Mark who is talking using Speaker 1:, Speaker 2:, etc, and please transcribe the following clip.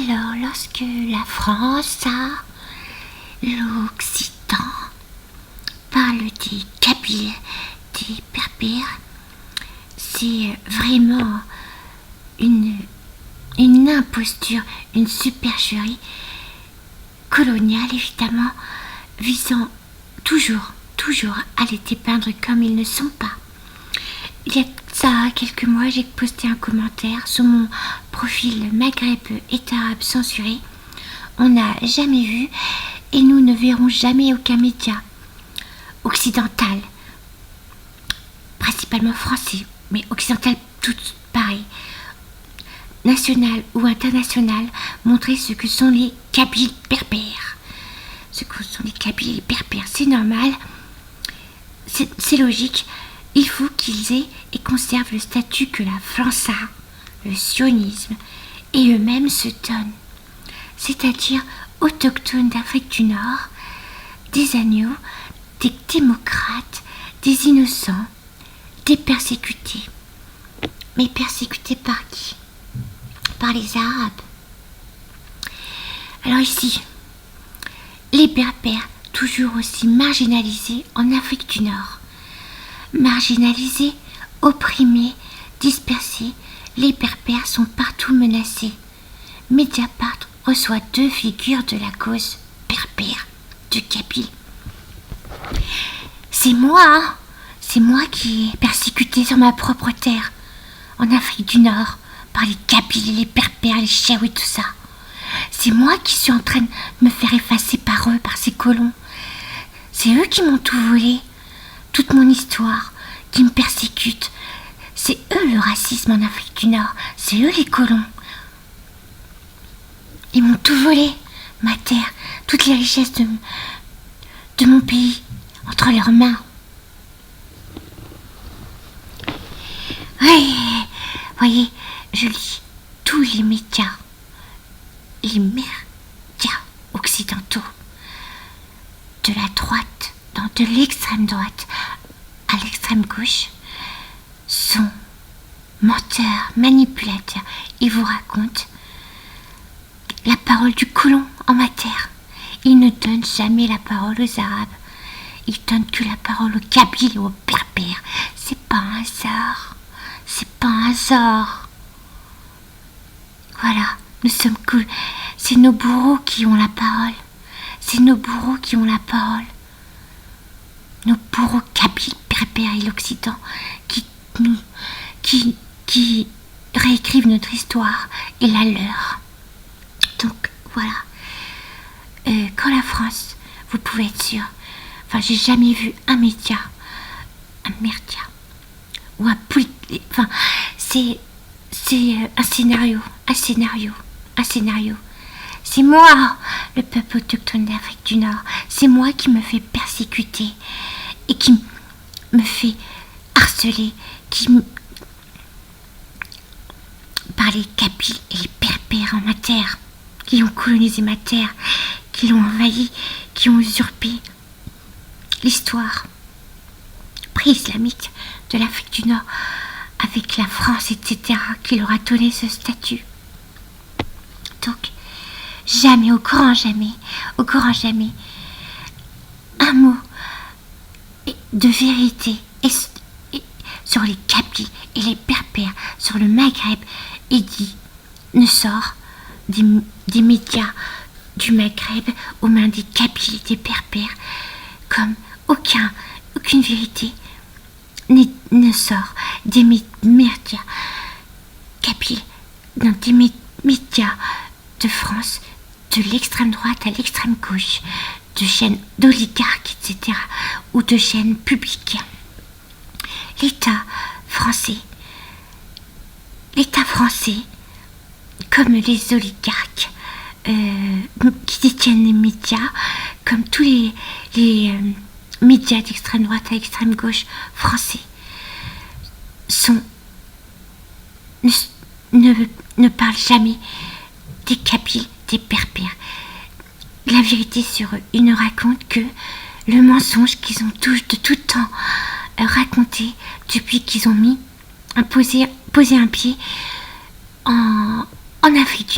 Speaker 1: Alors, lorsque la France, l'Occitan, parle des Kabyles, des Berbères, c'est vraiment une imposture, une supercherie coloniale, évidemment, visant toujours à les dépeindre comme ils ne sont pas. Il y a ça quelques mois, j'ai posté un commentaire sur mon profil Maghreb État arabe censuré. On n'a jamais vu et nous ne verrons jamais aucun média occidental, principalement français, mais occidental tout pareil, national ou international, montrer ce que sont les Kabyles berbères. Ce que sont les Kabyles berbères, c'est normal, c'est logique. Il faut qu'ils aient et conservent le statut que la France a, le sionisme, et eux-mêmes se donnent, c'est-à-dire autochtones d'Afrique du Nord, des agneaux, des démocrates, des innocents, des persécutés. Mais persécutés par qui? Par les Arabes. Alors ici, les Berbères, toujours aussi marginalisés en Afrique du Nord. Marginalisés, opprimés, dispersés, les Berbères sont partout menacés. Mediapart reçoit 2 figures de la cause berbère de Kabyle. C'est moi qui ai persécuté sur ma propre terre, en Afrique du Nord, par les Kabyles, les Berbères, les Chaouis et tout ça. C'est moi qui suis en train de me faire effacer par eux, par ces colons. C'est eux qui m'ont tout volé, toute mon histoire, qui me persécutent. C'est eux le racisme en Afrique du Nord, c'est eux les colons. Ils m'ont tout volé, ma terre, toutes les richesses de mon pays, entre leurs mains. Ouais, voyez, je lis tous les médias occidentaux, de la droite, de l'extrême droite à l'extrême gauche, sont menteurs, manipulateurs. Ils vous racontent la parole du colon en ma terre. Ils ne donnent jamais la parole aux Arabes. Ils donnent que la parole aux Kabyles et aux Berbères. C'est pas un hasard. C'est pas un hasard. Voilà, nous sommes cool. C'est nos bourreaux qui ont la parole. C'est nos bourreaux qui ont la parole. Nos bourreaux Kabyles, Berbères et l'Occitan qui réécrivent notre histoire et la leur. Donc voilà. Quand la France, vous pouvez être sûr, j'ai jamais vu un média ou c'est un scénario. C'est moi, le peuple autochtone d'Afrique du Nord. C'est moi qui me fais persécuter et qui me fait harceler, par les Kabyles et les Berbères en ma terre, qui ont colonisé ma terre, qui l'ont envahi, qui ont usurpé l'histoire pré-islamique de l'Afrique du Nord avec la France, etc., qui leur a donné ce statut. Donc, jamais, au grand jamais, un mot de vérité sur les Kabyles et les Berbères, sur le Maghreb, est dit, ne sort des médias du Maghreb aux mains des Kabyles et des Berbères, comme aucune vérité ne sort des médias Kabyles, dans des médias de France, de l'extrême droite à l'extrême gauche, de chaînes d'oligarques, etc., ou de chaînes publiques. L'État français, comme les oligarques qui détiennent les médias, comme tous les médias d'extrême droite à l'extrême gauche français, ne parlent jamais des Kabyles, des Berbères. La vérité sur eux, ils ne racontent que le mensonge qu'ils ont tous de tout temps raconté depuis qu'ils ont posé un pied en Afrique du Nord.